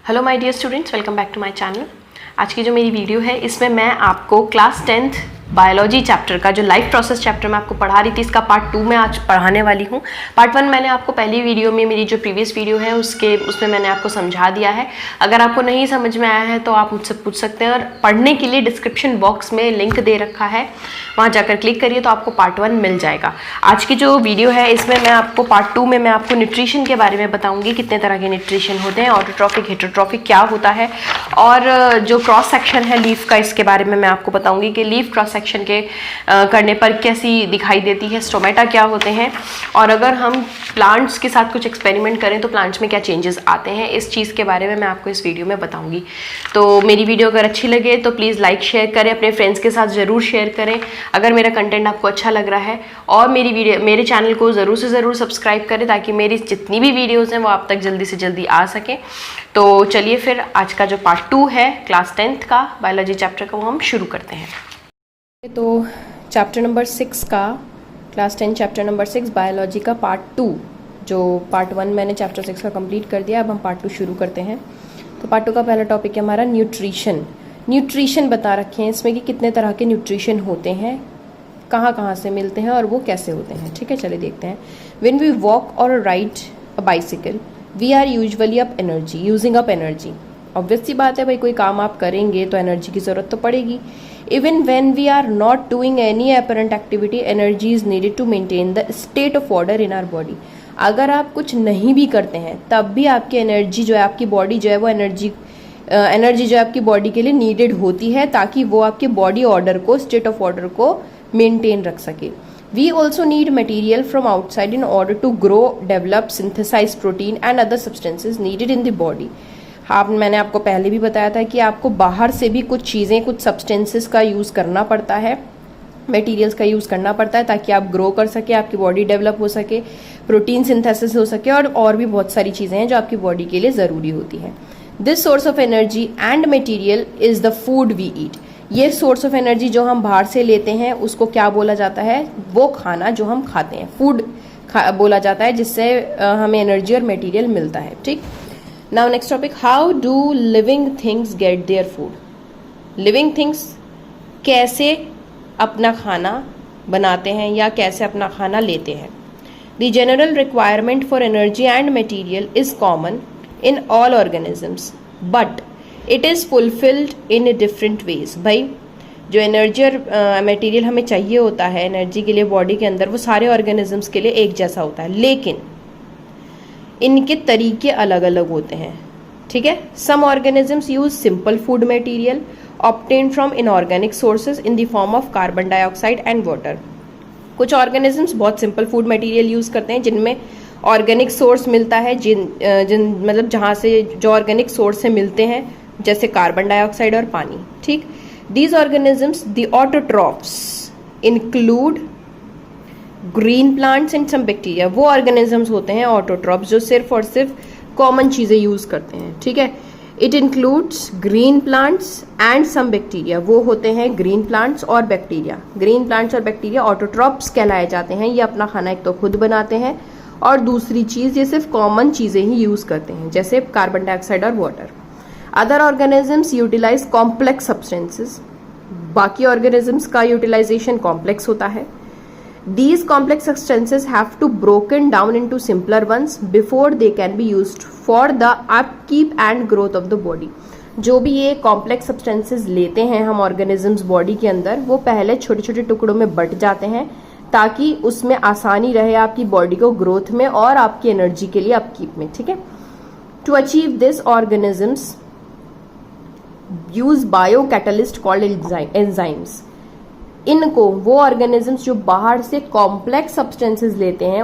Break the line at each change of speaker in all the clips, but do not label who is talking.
Hello my dear students, welcome back to my channel. आज की जो मेरी वीडियो है इसमें मैं आपको क्लास 10th बायोलॉजी चैप्टर का जो लाइफ प्रोसेस चैप्टर मैं आपको पढ़ा रही थी, इसका पार्ट 2 में आज पढ़ाने वाली हूँ। पार्ट 1 मैंने आपको पहली वीडियो में, मेरी जो प्रीवियस वीडियो है उसमें मैंने आपको समझा दिया है। अगर आपको नहीं समझ में आया है तो आप मुझसे पूछ सकते हैं, और पढ़ने के लिए डिस्क्रिप्शन बॉक्स में लिंक दे रखा है, वहाँ जाकर क्लिक करिए तो आपको पार्ट 1 मिल जाएगा। आज की जो वीडियो है इसमें मैं आपको पार्ट 2 में मैं आपको न्यूट्रिशन के बारे में बताऊँगी, कितने तरह के न्यूट्रिशन होते हैं, ऑटोट्रॉफिक हेटरोट्रॉफिक क्या होता है, और जो क्रॉस सेक्शन है लीफ का, इसके बारे में मैं आपको बताऊँगी कि लीफ क्रॉस सेक्शन के करने पर कैसी दिखाई देती है, स्टोमेटा क्या होते हैं, और अगर हम प्लांट्स के साथ कुछ एक्सपेरिमेंट करें तो प्लांट्स में क्या चेंजेस आते हैं, इस चीज़ के बारे में मैं आपको इस वीडियो में बताऊंगी। तो मेरी वीडियो अगर अच्छी लगे तो प्लीज़ लाइक शेयर करें, अपने फ्रेंड्स के साथ ज़रूर शेयर करें अगर मेरा कंटेंट आपको अच्छा लग रहा है, और मेरे चैनल को ज़रूर से ज़रूर सब्सक्राइब करें ताकि मेरी जितनी भी वीडियोज़ हैं वो आप तक जल्दी से जल्दी आ सकें। तो चलिए फिर आज का जो पार्ट 2 है क्लास 10th का बायोलॉजी चैप्टर का, वो हम शुरू करते हैं। तो चैप्टर नंबर 6 का, क्लास 10 चैप्टर नंबर 6 बायोलॉजी का पार्ट 2, जो पार्ट 1 मैंने चैप्टर 6 का कंप्लीट कर दिया, अब हम पार्ट 2 शुरू करते हैं। तो पार्ट 2 का पहला टॉपिक है हमारा न्यूट्रिशन। न्यूट्रिशन बता रखे हैं इसमें कि कितने तरह के न्यूट्रिशन होते हैं, कहाँ कहाँ से मिलते हैं और वो कैसे होते हैं। ठीक है, चलिए देखते हैं। व्हेन वी वॉक और ride a bicycle we are usually using up energy. Obvious सी बात है भाई, कोई काम आप करेंगे तो एनर्जी की ज़रूरत तो पड़ेगी। Even when we are not doing any apparent activity, energy is needed to maintain the state of order in our body. अगर आप कुछ नहीं भी करते हैं तब भी आपकी एनर्जी जो है, आपकी बॉडी जो है वो एनर्जी जो है आपकी बॉडी के लिए नीडेड होती है, ताकि वो आपके बॉडी ऑर्डर को, स्टेट ऑफ ऑर्डर को मेंटेन रख सके। We also need material from outside in order to grow, develop, synthesize protein and other substances needed in the body. मैंने आपको पहले भी बताया था कि आपको बाहर से भी कुछ चीज़ें, कुछ सब्सटेंसेस का यूज़ करना पड़ता है, मटेरियल्स का यूज़ करना पड़ता है, ताकि आप ग्रो कर सके, आपकी बॉडी डेवलप हो सके, प्रोटीन सिंथेसिस हो सके, और भी बहुत सारी चीज़ें हैं जो आपकी बॉडी के लिए ज़रूरी होती हैं। This source of energy and material is the food we eat. ये सोर्स ऑफ एनर्जी जो हम बाहर से लेते हैं उसको क्या बोला जाता है? वो खाना जो हम खाते हैं, फूड बोला जाता है, जिससे हमें एनर्जी और मटीरियल मिलता है। ठीक, now next topic, how do living things get their food. Living things कैसे अपना खाना बनाते हैं या कैसे अपना खाना लेते हैं। The general requirement for energy and material is common in all organisms but it is fulfilled in different ways. भाई, जो एनर्जी और मटेरियल हमें चाहिए होता है एनर्जी के लिए बॉडी के अंदर, वो सारे ऑर्गेनिजम्स के लिए एक जैसा होता है, लेकिन इनके तरीके अलग अलग होते हैं। ठीक है, some organisms use simple food material obtain from inorganic sources in the form of carbon dioxide and water. कुछ ऑर्गेनिजम्स बहुत सिंपल फूड मटेरियल यूज करते हैं जिनमें ऑर्गेनिक सोर्स मिलता है, मतलब जहाँ से जो ऑर्गेनिक सोर्स से मिलते हैं, जैसे कार्बन डाइऑक्साइड और पानी। ठीक, these organisms the autotrophs include green plants and some bacteria. वो ऑर्गेनिजम्स होते हैं ऑटोट्रॉप्स जो सिर्फ और सिर्फ कॉमन चीज़ें यूज़ करते हैं। ठीक है, it includes green plants and some bacteria. वो होते हैं ग्रीन प्लांट्स और बैक्टीरिया। ग्रीन प्लांट्स और बैक्टीरिया ऑटोट्रॉप्स कहलाए जाते हैं। ये अपना खाना एक तो खुद बनाते हैं, और दूसरी चीज़ ये सिर्फ कॉमन चीज़ें ही यूज़ करते हैं, जैसे कार्बन डाइऑक्साइड और water. Other organisms utilize complex substances. बाकी ऑर्गेनिजम्स का यूटिलाइजेशन कॉम्प्लेक्स होता है। These complex substances have to broken down into simpler ones before they can be used for the upkeep and growth of the body. जो भी ये complex substances लेते हैं हम ऑर्गेनिजम्स बॉडी के अंदर, वो पहले छोटे छोटे टुकड़ों में बट जाते हैं ताकि उसमें आसानी रहे आपकी बॉडी को ग्रोथ में और आपकी एनर्जी के लिए अपकीप में। ठीक है, to achieve this organisms use biocatalyst called enzymes. इनको, वो ऑर्गेनिजम्स जो बाहर से कॉम्प्लेक्स सब्सटेंसेस लेते हैं,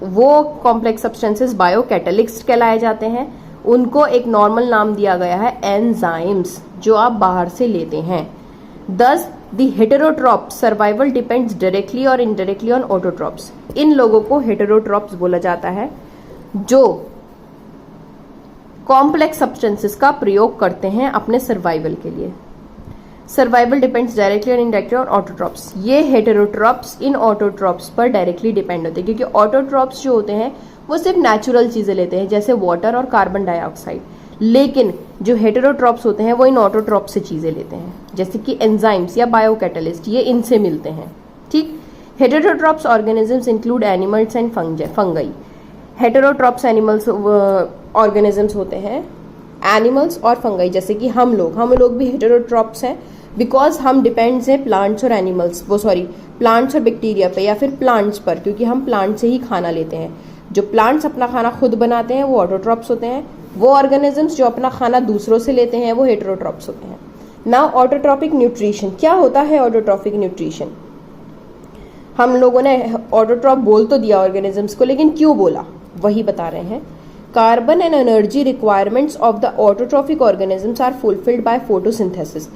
वो कॉम्प्लेक्स सब्सटेंसेस बायो कैटलिस्ट कहलाए जाते हैं। उनको एक नॉर्मल नाम दिया गया है एंजाइम्स, जो आप बाहर से लेते हैं। दस the heterotrophs survival depends directly और इनडायरेक्टली ऑन ऑटोट्रॉप्स। इन लोगों को हेटेरोट्रॉप्स बोला जाता है, जो कॉम्प्लेक्स सब्सटेंसेस का प्रयोग करते हैं अपने सर्वाइवल के लिए। सर्वाइवल डिपेंड्स डायरेक्टली और इनडायरेक्टली ऑन ऑटोट्रॉप्स। ये हेटेरोट्रॉप्स इन ऑटोट्रॉप्स पर डायरेक्टली डिपेंड होते हैं, क्योंकि ऑटोट्रॉप्स जो होते हैं वो सिर्फ नेचुरल चीज़ें लेते हैं, जैसे वाटर और कार्बन डाइऑक्साइड। लेकिन जो हेटेरोट्रॉप्स होते हैं वो इन ऑटोट्रॉप से चीज़ें लेते हैं, जैसे कि एंजाइम्स या बायोकैटलिस्ट, ये इनसे मिलते हैं। ठीक, heterotrophs organisms include animals and fungi. Heterotrophs animals organisms होते हैं एनिमल्स और फंगाई, जैसे कि हम लोग भी हेटेरोट्रॉप्स हैं बिकॉज हम डिपेंड्स हैं प्लांट्स और एनिमल्स प्लांट्स और बैक्टीरिया पे या फिर प्लांट्स पर, क्योंकि हम प्लांट से ही खाना लेते हैं। जो प्लांट्स अपना खाना खुद बनाते हैं वो ऑटोट्रॉप्स होते हैं। वो ऑर्गेनिजम्स जो अपना खाना दूसरों से लेते हैं वो हेटेरोट्रॉप्स होते हैं। नाउ ऑटोट्रॉपिक न्यूट्रिशन, क्या होता है ऑटोट्रॉपिक न्यूट्रिशन? हम लोगों ने ऑटोट्रॉप बोल तो दिया ऑर्गेनिजम्स को, लेकिन क्यों बोला वही बता रहे हैं। Carbon and energy requirements of the autotrophic organisms are fulfilled by photosynthesis.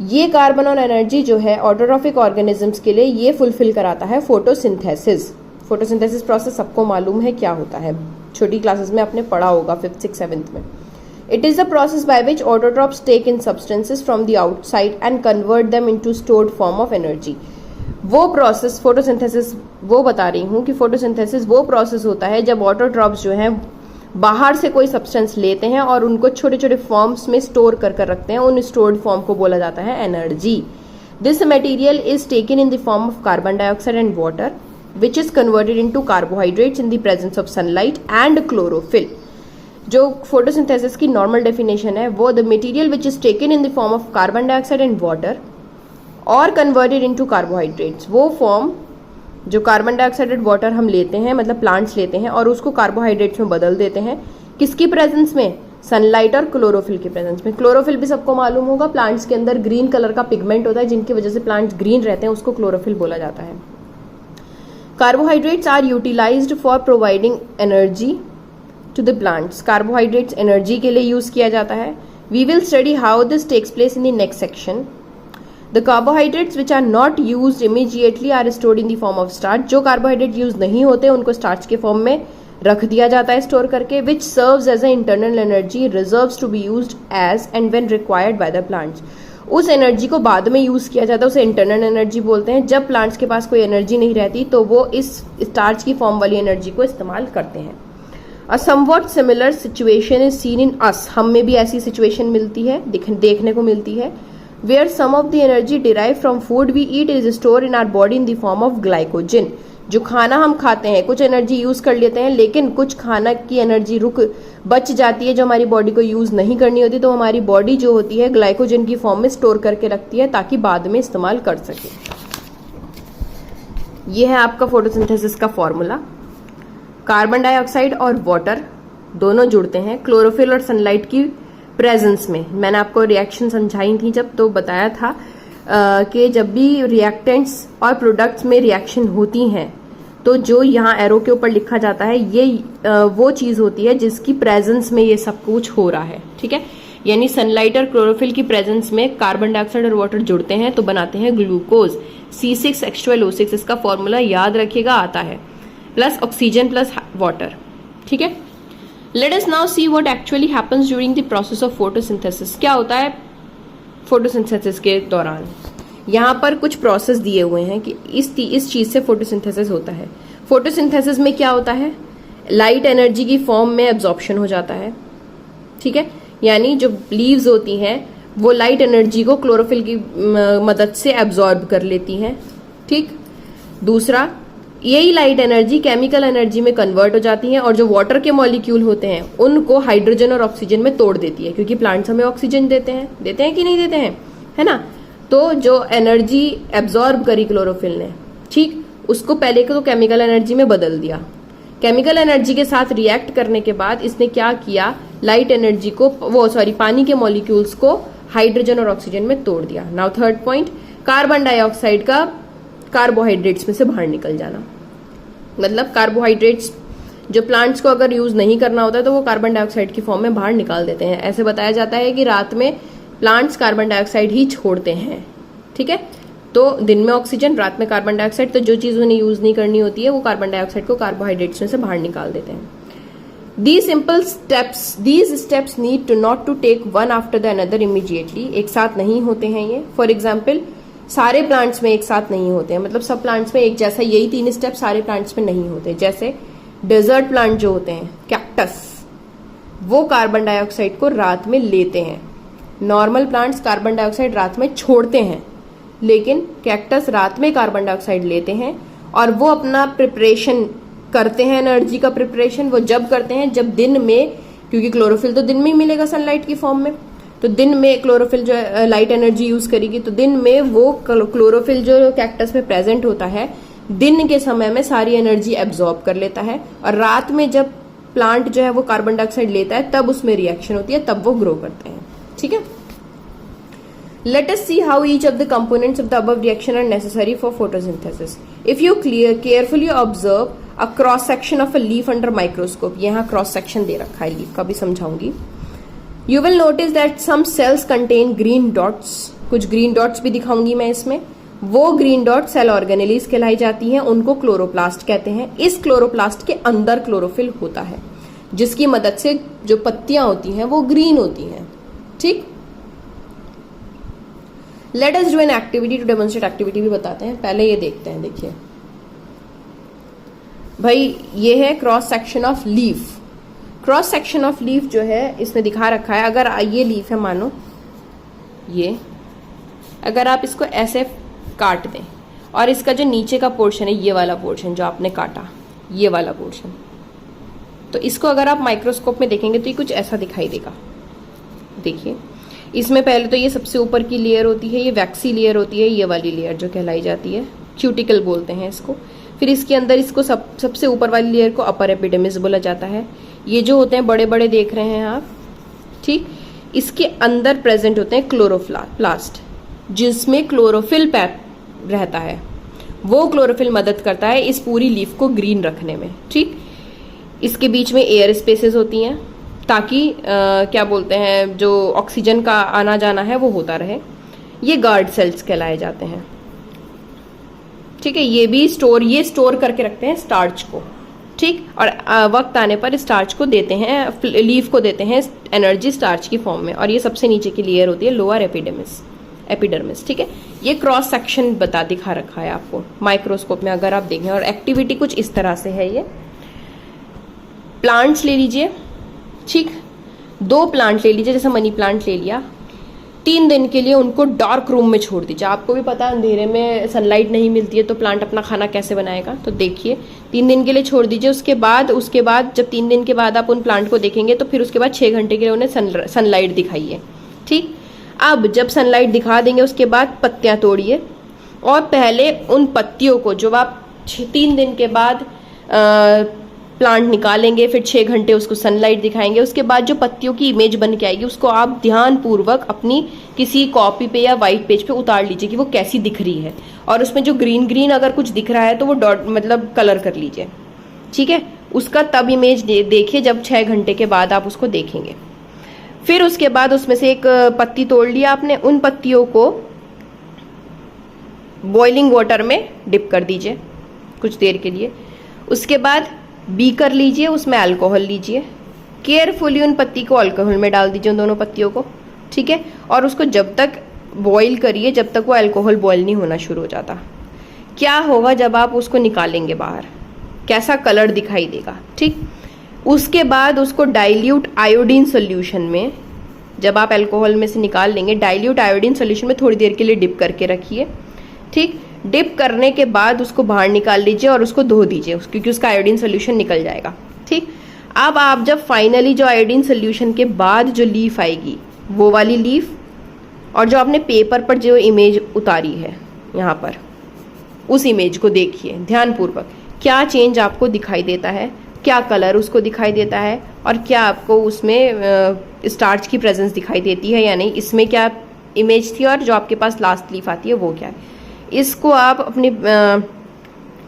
ये कार्बन और एनर्जी जो है ऑटोट्रॉपिक ऑर्गेनिजम्स के लिए ये फुलफिल कराता है फोटोसिंथेसिस। फोटोसिंथेसिस प्रोसेस सबको मालूम है क्या होता है, छोटी क्लासेस में आपने पढ़ा होगा 5th, 6th, 7th में। It is the process by which autotrophs take in substances from the outside and convert them into stored form of energy. वो प्रोसेस फोटोसिंथेसिस, वो बता रही हूँ कि फोटोसिंथेसिस वो प्रोसेस होता है जब ऑटोट्रॉप्स जो हैं बाहर से कोई सब्सटेंस लेते हैं और उनको छोटे छोटे फॉर्म्स में स्टोर कर रखते हैं। उन स्टोर्ड फॉर्म को बोला जाता है energy. This material is taken in the form of carbon dioxide and water which is converted into carbohydrates in the presence of sunlight and chlorophyll। जो फोटोसिंथेसिस की नॉर्मल डेफिनेशन है वो the material which is taken in the form of carbon dioxide and water और converted into carbohydrates. वो form जो carbon dioxide and water हम लेते हैं, मतलब प्लांट्स लेते हैं और उसको कार्बोहाइड्रेट्स में बदल देते हैं। किसकी प्रेजेंस में? सनलाइट और क्लोरोफिल की प्रेजेंस में। क्लोरोफिल भी सबको मालूम होगा, प्लांट्स के अंदर ग्रीन कलर का पिगमेंट होता है जिनकी वजह से प्लांट्स ग्रीन रहते हैं, उसको क्लोरोफिल बोला जाता है। Carbohydrates are utilized for providing energy to the plants। Carbohydrates energy के लिए use किया जाता है। We will study how this takes place in the next section। The carbohydrates which are not used immediately are stored in the form of starch। जो carbohydrate use नहीं होते उनको starch के form में रख दिया जाता है स्टोर करके, which serves as an internal energy reserves to be used as and when required by the plants। उस एनर्जी को बाद में यूज किया जाता है, उसे इंटरनल एनर्जी बोलते हैं। जब प्लांट्स के पास कोई एनर्जी नहीं रहती तो वो इस स्टार्च की फॉर्म वाली एनर्जी को इस्तेमाल करते हैं। A somewhat similar situation is seen in us. हम में भी ऐसी सिचुएशन मिलती है, देखने को मिलती है। Where some of the energy derive from food we eat is store in our body in the form of glycogen. जो खाना हम खाते हैं कुछ एनर्जी यूज कर लेते हैं, लेकिन कुछ खाना की एनर्जी बच जाती है जो हमारी बॉडी को यूज नहीं करनी होती, तो हमारी बॉडी जो होती है ग्लाइकोजन की फॉर्म में स्टोर करके रखती है ताकि बाद में इस्तेमाल कर सके। ये है आपका फोटोसिंथेसिस का फॉर्मूला। कार्बन डाइऑक्साइड और वाटर दोनों जुड़ते हैं क्लोरोफिल और सनलाइट की प्रेजेंस में। मैंने आपको रिएक्शन समझाई थी जब, तो बताया था कि जब भी रिएक्टेंट्स और प्रोडक्ट्स में रिएक्शन होती हैं तो जो यहाँ एरो के ऊपर लिखा जाता है ये वो चीज होती है जिसकी प्रेजेंस में ये सब कुछ हो रहा है। ठीक है, यानी सनलाइट और क्लोरोफिल की प्रेजेंस में कार्बन डाइऑक्साइड और वाटर जुड़ते हैं तो बनाते हैं ग्लूकोज। C6H12O6 इसका फॉर्मूला याद रखिएगा आता है, प्लस ऑक्सीजन प्लस वाटर। ठीक है, let us now see what actually happens during the process of photosynthesis. क्या होता है फोटोसिंथेसिस के दौरान? यहाँ पर कुछ प्रोसेस दिए हुए हैं कि इस चीज से फोटोसिंथेसिस होता है। फोटोसिंथेसिस में क्या होता है? लाइट एनर्जी की फॉर्म में एब्जॉर्प्शन हो जाता है। ठीक है, यानी जो लीव्स होती हैं वो लाइट एनर्जी को क्लोरोफिल की मदद से एब्जॉर्ब कर लेती हैं। ठीक, दूसरा, यही लाइट एनर्जी केमिकल एनर्जी में कन्वर्ट हो जाती है और जो वाटर के मॉलिक्यूल होते हैं उनको हाइड्रोजन और ऑक्सीजन में तोड़ देती है, क्योंकि प्लांट्स हमें ऑक्सीजन देते हैं कि नहीं देते हैं, है ना। तो जो एनर्जी एब्जॉर्ब करी क्लोरोफिल ने, ठीक, उसको पहले को तो केमिकल एनर्जी में बदल दिया। केमिकल एनर्जी के साथ रिएक्ट करने के बाद इसने क्या किया? लाइट एनर्जी को पानी के मॉलिक्यूल्स को हाइड्रोजन और ऑक्सीजन में तोड़ दिया। Now third point, carbon dioxide का कार्बोहाइड्रेट्स में से बाहर निकल जाना। मतलब कार्बोहाइड्रेट्स जो प्लांट्स को अगर यूज नहीं करना होता तो वो कार्बन डाइऑक्साइड की फॉर्म में बाहर निकाल देते हैं। ऐसे बताया जाता है कि रात में प्लांट्स कार्बन डाइऑक्साइड ही छोड़ते हैं। ठीक है, तो दिन में ऑक्सीजन, रात में कार्बन डाइऑक्साइड, तो जो चीज उन्हें यूज नहीं करनी होती है वो कार्बन डाइऑक्साइड को कार्बोहाइड्रेट्स में से बाहर निकाल देते हैं। These steps need not to take one after the another immediately। एक साथ नहीं होते हैं ये। फॉर एग्जाम्पल, सारे प्लांट्स में एक साथ नहीं होते हैं, मतलब सब प्लांट्स में एक जैसा यही 3 स्टेप सारे प्लांट्स में नहीं होते। जैसे डेजर्ट प्लांट जो होते हैं, कैक्टस, वो कार्बन डाइऑक्साइड को रात में लेते हैं। नॉर्मल प्लांट्स कार्बन डाइऑक्साइड रात में छोड़ते हैं, लेकिन कैक्टस रात में कार्बन डाइऑक्साइड लेते हैं और वो अपना प्रिपरेशन करते हैं, एनर्जी का प्रिपरेशन वो जब करते हैं जब दिन में, क्योंकि क्लोरोफिल तो दिन में ही मिलेगा सनलाइट की फॉर्म में, तो दिन में क्लोरोफिल जो लाइट एनर्जी यूज करेगी, तो दिन में वो क्लोरोफिल जो कैक्टस में प्रेजेंट होता है दिन के समय में सारी एनर्जी एब्जॉर्ब कर लेता है, और रात में जब प्लांट जो है वो कार्बन डाइऑक्साइड लेता है तब उसमें रिएक्शन होती है, तब वो ग्रो करते हैं। ठीक है, let us see how each of the components of the above reaction are necessary for photosynthesis. If you carefully observe a cross section of a leaf under microscope, यहाँ cross section दे रखा है leaf का, भी समझाऊंगी, you will notice that some cells contain green dots, कुछ green dots भी दिखाऊंगी मैं इसमें। वो green dots सेल ऑर्गेनेलीज कहलाई जाती हैं, उनको क्लोरोप्लास्ट कहते हैं। इस क्लोरोप्लास्ट के अंदर क्लोरोफिल होता है, जिसकी मदद से जो पत्तियां होती हैं वो ग्रीन होती हैं। ठीक, let us do an activity to demonstrate. Activity भी बताते हैं, पहले ये देखते हैं। देखिए भाई, ये है cross section of leaf. Cross section of leaf जो है इसमें दिखा रखा है, अगर ये लीफ है मानो ये, अगर आप इसको ऐसे काट दें और इसका जो नीचे का पोर्शन है, ये वाला पोर्शन जो आपने काटा, ये वाला पोर्शन, तो इसको अगर आप माइक्रोस्कोप में देखेंगे तो ये कुछ ऐसा दिखाई देगा। देखिए, इसमें पहले तो ये सबसे ऊपर की लेयर होती है, ये वैक्सी लेयर होती है, ये वाली लेयर जो कहलाई जाती है क्यूटिकल बोलते हैं इसको। फिर इसके अंदर इसको सबसे ऊपर वाली लेयर को अपर एपिडर्मिस बोला जाता है। ये जो होते हैं बड़े बड़े देख रहे हैं आप, ठीक, इसके अंदर प्रेजेंट होते हैं क्लोरोप्लास्ट, जिसमें क्लोरोफिल रहता है। वो क्लोरोफिल मदद करता है इस पूरी लीफ को ग्रीन रखने में। ठीक, इसके बीच में एयर स्पेसेस होती हैं ताकि क्या बोलते हैं, जो ऑक्सीजन का आना जाना है वो होता रहे। ये गार्ड सेल्स कहलाए जाते हैं। ठीक है, ये स्टोर करके रखते हैं स्टार्च को। ठीक, और वक्त आने पर स्टार्च को देते हैं, लीफ को देते हैं एनर्जी स्टार्च की फॉर्म में। और ये सबसे नीचे की लेयर होती है लोअर एपिडर्मिस। ठीक है, ये क्रॉस सेक्शन दिखा रखा है आपको माइक्रोस्कोप में अगर आप देखें। और एक्टिविटी कुछ इस तरह से है। ये प्लांट्स ले लीजिए, ठीक, 2 प्लांट ले लीजिए, जैसे मनी प्लांट ले लिया, 3 दिन के लिए उनको डार्क रूम में छोड़ दीजिए। आपको भी पता है अंधेरे में सनलाइट नहीं मिलती है तो प्लांट अपना खाना कैसे बनाएगा। तो देखिए 3 दिन के लिए छोड़ दीजिए। उसके बाद जब 3 दिन के बाद आप उन प्लांट को देखेंगे तो फिर उसके बाद 6 घंटे के लिए उन्हें सनलाइट दिखाइए। ठीक, अब जब सनलाइट दिखा देंगे उसके बाद पत्तियां तोड़िए, और पहले उन पत्तियों को जो आप 3 दिन के बाद प्लांट निकालेंगे, फिर 6 घंटे उसको सनलाइट दिखाएंगे, उसके बाद जो पत्तियों की इमेज बन के आएगी उसको आप ध्यानपूर्वक अपनी किसी कॉपी पे या वाइट पेज पे उतार लीजिए कि वो कैसी दिख रही है। और उसमें जो ग्रीन अगर कुछ दिख रहा है तो वो डॉट मतलब कलर कर लीजिए। ठीक है, उसका तब इमेज देखिए जब 6 घंटे के बाद आप उसको देखेंगे। फिर उसके बाद उसमें से एक पत्ती तोड़ लिया आपने, उन पत्तियों को बॉइलिंग वाटर में डिप कर दीजिए कुछ देर के लिए। उसके बाद बीकर लीजिए, उसमें अल्कोहल लीजिए, केयरफुली उन पत्ती को अल्कोहल में डाल दीजिए, उन दोनों पत्तियों को। ठीक है, और उसको जब तक बॉईल करिए जब तक वो अल्कोहल बॉईल नहीं होना शुरू हो जाता। क्या होगा जब आप उसको निकालेंगे बाहर, कैसा कलर दिखाई देगा। ठीक, उसके बाद उसको डाइल्यूट आयोडीन सोल्यूशन में, जब आप अल्कोहल में से निकाल लेंगे, डाइल्यूट आयोडीन सोल्यूशन में थोड़ी देर के लिए डिप करके रखिए। ठीक, डिप करने के बाद उसको बाहर निकाल लीजिए और उसको धो दीजिए, क्योंकि उसका आयोडीन सोल्यूशन निकल जाएगा। ठीक, अब आप जब फाइनली जो आयोडीन सोल्यूशन के बाद जो लीफ आएगी, वो वाली लीफ, और जो आपने पेपर पर जो इमेज उतारी है यहाँ पर, उस इमेज को देखिए ध्यानपूर्वक, क्या चेंज आपको दिखाई देता है, क्या कलर उसको दिखाई देता है, और क्या आपको उसमें स्टार्च की प्रेजेंस दिखाई देती है या नहीं, इसमें क्या इमेज थी और जो आपके पास लास्ट लीफ आती है वो क्या है। इसको आप अपनी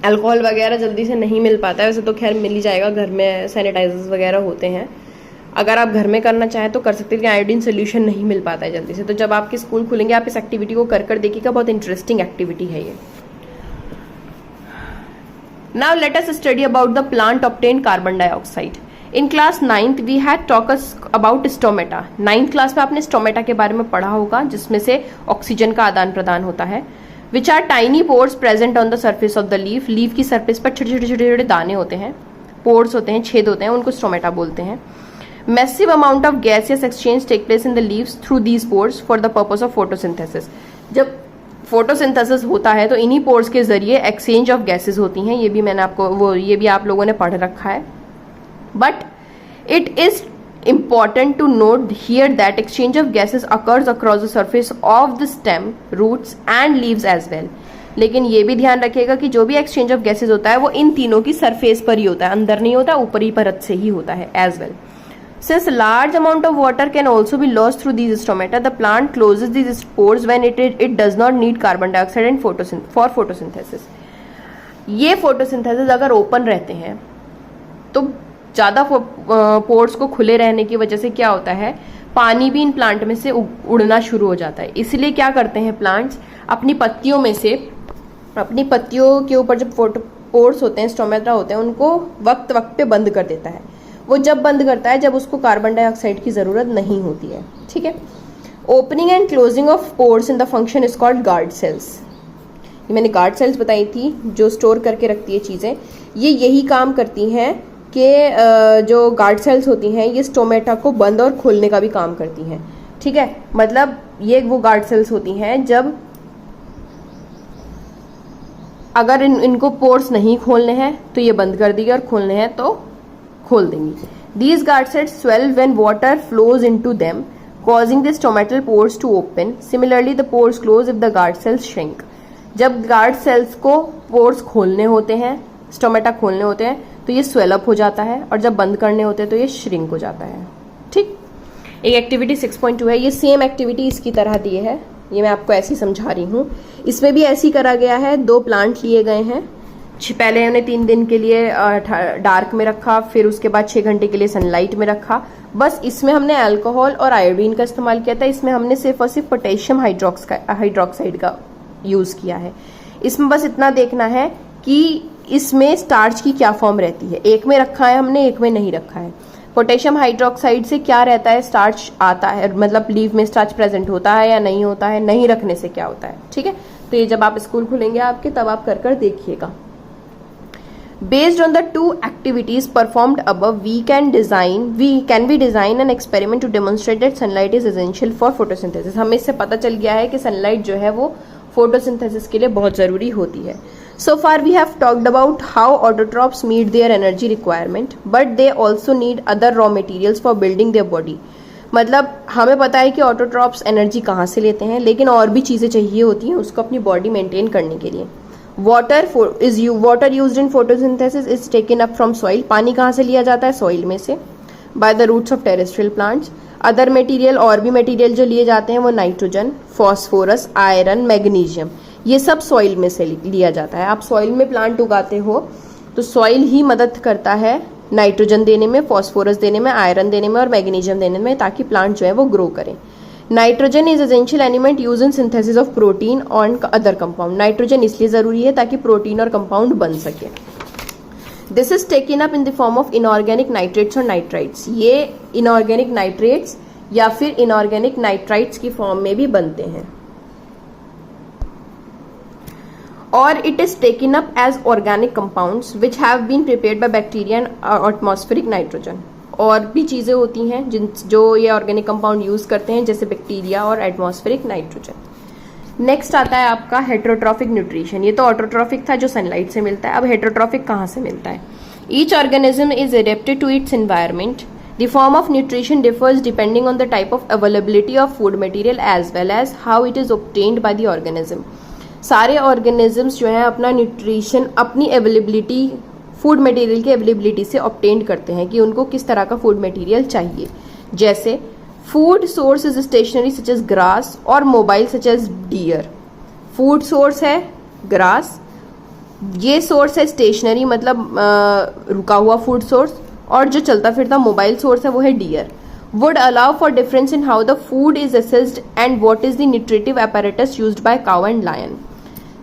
अल्कोहल वगैरह जल्दी से नहीं मिल पाता है, वैसे तो खैर मिल ही जाएगा, घर में सैनिटाइजर्स वगैरह होते हैं, अगर आप घर में करना चाहें तो कर सकते हैं, लेकिन आयोडीन सोल्यूशन नहीं मिल पाता है जल्दी से। तो जब आपके स्कूल खुलेंगे आप इस एक्टिविटी को कर देखिएगा, बहुत इंटरेस्टिंग एक्टिविटी है ये। Now let us study about the plant obtained carbon dioxide. In class 9th we had talked about stomata. 9th class में आपने स्टोमेटा के बारे में पढ़ा होगा, जिसमें से ऑक्सीजन का आदान प्रदान होता है। Which are tiny pores present on the surface of the leaf. Leaf की सरफेस पर छोटे छोटे दाने होते हैं, पोर्स होते हैं, छेद होते हैं, उनको स्टोमेटा बोलते हैं। Massive amount of gaseous exchange take place in the leaves through these pores for the purpose of photosynthesis. जब फोटोसिंथेसिस होता है तो इन्हीं पोर्स के जरिए एक्सचेंज ऑफ गैसेस होती हैं. ये भी आप लोगों ने पढ़ रखा है. But it is important to note here that exchange of gases occurs across the surface of the stem, roots and leaves as well. लेकिन ये भी ध्यान रखिएगा कि जो भी एक्सचेंज ऑफ गैसेस होता है वो इन तीनों की सरफेस पर ही होता है, अंदर नहीं होता, ऊपरी परत से ही होता है as well. Since large amount of water can also be lost through these stomata, the plant closes these pores when it does not need carbon dioxide and for photosynthesis. ये photosynthesis अगर ओपन रहते हैं तो ज़्यादा pores को खुले रहने की वजह से क्या होता है, पानी भी इन प्लांट में से उड़ना शुरू हो जाता है. इसलिए क्या करते हैं प्लांट्स, अपनी पत्तियों में से, अपनी पत्तियों के ऊपर जब पोर्स होते हैं, स्टोमेटा होते हैं, उनको वक्त वक्त पे बंद कर देता है. वो जब बंद करता है जब उसको कार्बन डाइऑक्साइड की ज़रूरत नहीं होती है. ठीक है. Opening and closing of pores in the function is called guard cells. ये मैंने गार्ड सेल्स बताई थी, जो स्टोर करके रखती है चीज़ें. ये यही काम करती हैं कि जो गार्ड सेल्स होती हैं ये स्टोमेटा को बंद और खोलने का भी काम करती हैं. ठीक है. मतलब ये वो गार्ड सेल्स होती हैं जब अगर इनको पोर्स नहीं खोलने हैं तो ये बंद कर देगी और खोलने हैं तो खोल देंगी. These guard cells swell when water flows into them, causing the stomatal pores to open. Similarly, the pores close if the guard cells shrink. जब गार्ड सेल्स को पोर्स खोलने होते हैं, स्टोमेटा खोलने होते हैं, तो ये स्वेल अप हो जाता है, और जब बंद करने होते हैं तो ये श्रिंक हो जाता है. ठीक. एक एक्टिविटी 6.2 है, ये सेम एक्टिविटी इसकी तरह दी है, ये मैं आपको ऐसी समझा रही हूँ. इसमें भी ऐसी करा गया है. 2 प्लांट लिए गए हैं. पहले उन्हें 3 दिन के लिए डार्क में रखा, फिर उसके बाद 6 घंटे के लिए सनलाइट में रखा. बस इसमें हमने अल्कोहल और आयोडीन का इस्तेमाल किया था. इसमें हमने सिर्फ और सिर्फ पोटेशियम हाइड्रोक्साइड का यूज किया है. इसमें बस इतना देखना है कि इसमें स्टार्च की क्या फॉर्म रहती है. एक में रखा है हमने, एक में नहीं रखा है. पोटेशियम हाइड्रोक्साइड से क्या रहता है, स्टार्च आता है, मतलब लीव में स्टार्च प्रेजेंट होता है या नहीं होता है. नहीं रखने से क्या होता है. ठीक है. तो ये जब आप स्कूल खुलेंगे आपके, तब आप कर देखिएगा. Based on the 2 activities performed above, we can design an experiment to demonstrate that sunlight is essential for photosynthesis. हमें इससे पता चल गया है कि सनलाइट जो है वो फोटोसिंथेसिस के लिए बहुत ज़रूरी होती है. So far we have talked about how autotrophs meet their energy requirement, but they also need other raw materials for building their body. मतलब हमें पता है कि ऑटोट्रॉप्स एनर्जी कहाँ से लेते हैं, लेकिन और भी चीज़ें चाहिए होती हैं उसको अपनी बॉडी मेंटेन करने के लिए. Water used in photosynthesis is taken up from soil. पानी कहाँ से लिया जाता है, सॉइल में से. By the roots of terrestrial plants. Other material, और भी मटेरियल जो लिए जाते हैं वो नाइट्रोजन, फॉस्फोरस, आयरन, मैग्नीशियम, ये सब सॉइल में से लिया जाता है. आप सॉइल में प्लांट उगाते हो तो सॉइल ही मदद करता है नाइट्रोजन देने में, फॉस्फोरस देने में, आयरन देने में और मैग्नीशियम देने में, ताकि प्लांट जो है वो ग्रो करें. Nitrogen is essential element use in synthesis of protein और अदर कंपाउंड. नाइट्रोजन इसलिए ज़रूरी है ताकि प्रोटीन और कंपाउंड बन सके. This is taken up in the form of inorganic nitrates और नाइट्राइट्स. ये इनऑर्गेनिक नाइट्रेट्स या फिर इनऑर्गेनिक नाइट्राइट्स की फॉर्म में भी बनते हैं. और it is taken up as organic compounds which have been prepared by bacteria and atmospheric nitrogen. और भी चीज़ें होती हैं जो ये ऑर्गेनिक कंपाउंड यूज़ करते हैं, जैसे बैक्टीरिया और एटमॉस्फेरिक नाइट्रोजन. नेक्स्ट आता है आपका हेट्रोट्रॉफिक न्यूट्रिशन. ये तो ऑटोट्रॉफिक था जो सनलाइट से मिलता है. अब हेट्रोट्रॉफिक कहाँ से मिलता है. Each organism is adapted to its environment. The form of nutrition differs depending on the type of availability of food material as well as how it is obtained by the organism. सारे organisms जो हैं अपना nutrition अपनी availability, food material की availability से obtain करते हैं कि उनको किस तरह का फूड मटेरियल चाहिए. जैसे food source is stationary such as grass और mobile such as deer. Food source है ग्रास, ये सोर्स है स्टेशनरी मतलब रुका हुआ फूड सोर्स, और जो चलता फिरता मोबाइल सोर्स है वो है dear. would allow for difference in how the food is assessed and what is the nutritive apparatus used by cow and lion.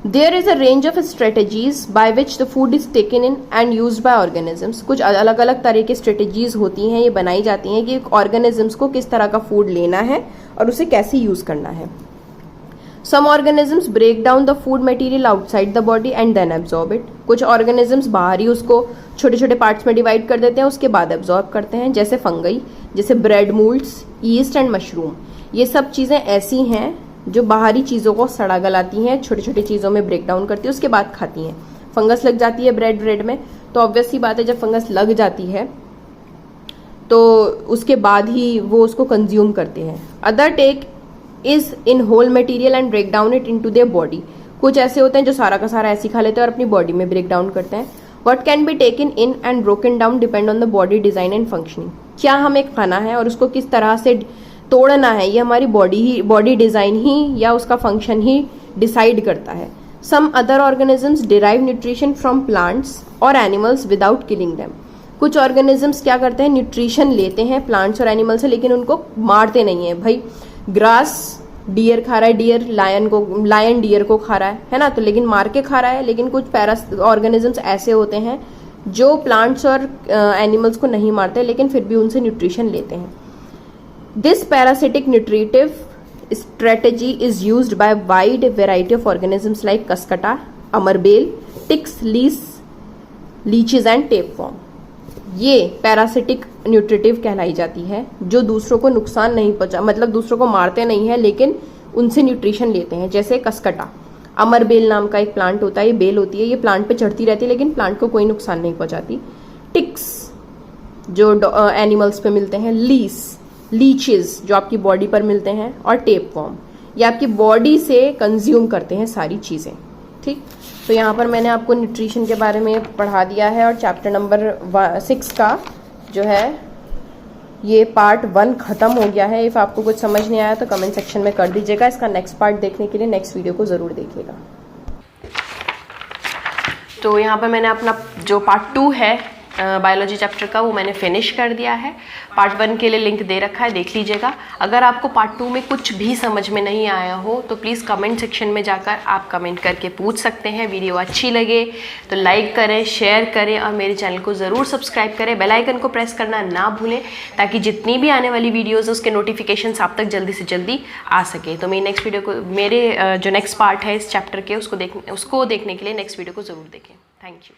There is a range of strategies by which the food is taken in and used by organisms. कुछ अलग अलग तरह की strategies होती हैं, ये बनाई जाती हैं कि organisms को किस तरह का food लेना है और उसे कैसे use करना है. Some organisms break down the food material outside the body and then absorb it. कुछ ऑर्गेनिजम्स बाहर ही उसको छोटे छोटे पार्ट्स में डिवाइड कर देते हैं, उसके बाद एब्जॉर्ब करते हैं, जैसे फंगई, जैसे bread moulds, east and mushroom. ये सब चीज़ें ऐसी हैं जो बाहरी चीज़ों को सड़ा गलाती हैं, छोटी छोटी चीज़ों में ब्रेक डाउन करती है, उसके बाद खाती हैं। फंगस लग जाती है ब्रेड में, तो ऑब्वियस सी बात है जब फंगस लग जाती है तो उसके बाद ही वो उसको कंज्यूम करते हैं। Other take is in whole material and break down it into their body. कुछ ऐसे होते हैं जो सारा का सारा ऐसे खा लेते हैं और अपनी बॉडी में ब्रेक डाउन करते हैं। What can be taken in and broken down depend on the body design and functioning. क्या हमें खाना है और उसको किस तरह से तोड़ना है, ये हमारी बॉडी डिजाइन ही या उसका फंक्शन ही डिसाइड करता है। Some other organisms derive nutrition from plants और एनिमल्स विदाउट किलिंग देम। कुछ ऑर्गेनिजम्स क्या करते हैं, न्यूट्रिशन लेते हैं प्लांट्स और एनिमल से, लेकिन उनको मारते नहीं है। भाई ग्रास डियर खा रहा है, लायन डियर को खा रहा है ना, तो लेकिन मार के खा रहा है। लेकिन कुछ ऑर्गेनिजम्स ऐसे होते हैं जो प्लांट्स और एनिमल्स को नहीं मारते, लेकिन फिर भी उनसे न्यूट्रिशन लेते हैं। This parasitic nutritive strategy is used by a wide variety of organisms like Cuscuta, अमरबेल, टिक्स, लीचेस एंड टेपवर्म। ये पैरासिटिक न्यूट्रिटिव कहलाई जाती है, जो दूसरों को नुकसान नहीं पहुंचा, मतलब दूसरों को मारते नहीं है लेकिन उनसे न्यूट्रिशन लेते हैं। जैसे कसकटा, अमरबेल नाम का एक प्लांट होता है, ये बेल होती है, ये प्लांट पे चढ़ती रहती है लेकिन प्लांट को कोई नुकसान नहीं पहुंचाती। टिक्स जो एनिमल्स पे मिलते हैं, लीचेस जो आपकी बॉडी पर मिलते हैं, और टेपवर्म ये आपकी बॉडी से कंज्यूम करते हैं सारी चीज़ें। ठीक, तो यहाँ पर मैंने आपको न्यूट्रिशन के बारे में पढ़ा दिया है और चैप्टर नंबर 6 का जो है ये पार्ट 1 ख़त्म हो गया है। इफ़ आपको कुछ समझ नहीं आया तो कमेंट सेक्शन में कर दीजिएगा। इसका नेक्स्ट पार्ट देखने के लिए नेक्स्ट वीडियो को ज़रूर देखिएगा। तो यहाँ पर मैंने अपना जो पार्ट 2 है बायोलॉजी चैप्टर का वो मैंने फिनिश कर दिया है। पार्ट 1 के लिए लिंक दे रखा है, देख लीजिएगा। अगर आपको पार्ट 2 में कुछ भी समझ में नहीं आया हो तो प्लीज़ कमेंट सेक्शन में जाकर आप कमेंट करके पूछ सकते हैं। वीडियो अच्छी लगे तो लाइक करें, शेयर करें और मेरे चैनल को ज़रूर सब्सक्राइब करें। बेल आइकन को प्रेस करना ना भूलें ताकि जितनी भी आने वाली वीडियोज़ उसके नोटिफिकेशन आप तक जल्दी से जल्दी आ सके। तो मेरे जो नेक्स्ट पार्ट है इस चैप्टर के उसको देखने के लिए नेक्स्ट वीडियो को ज़रूर देखें। Thank you.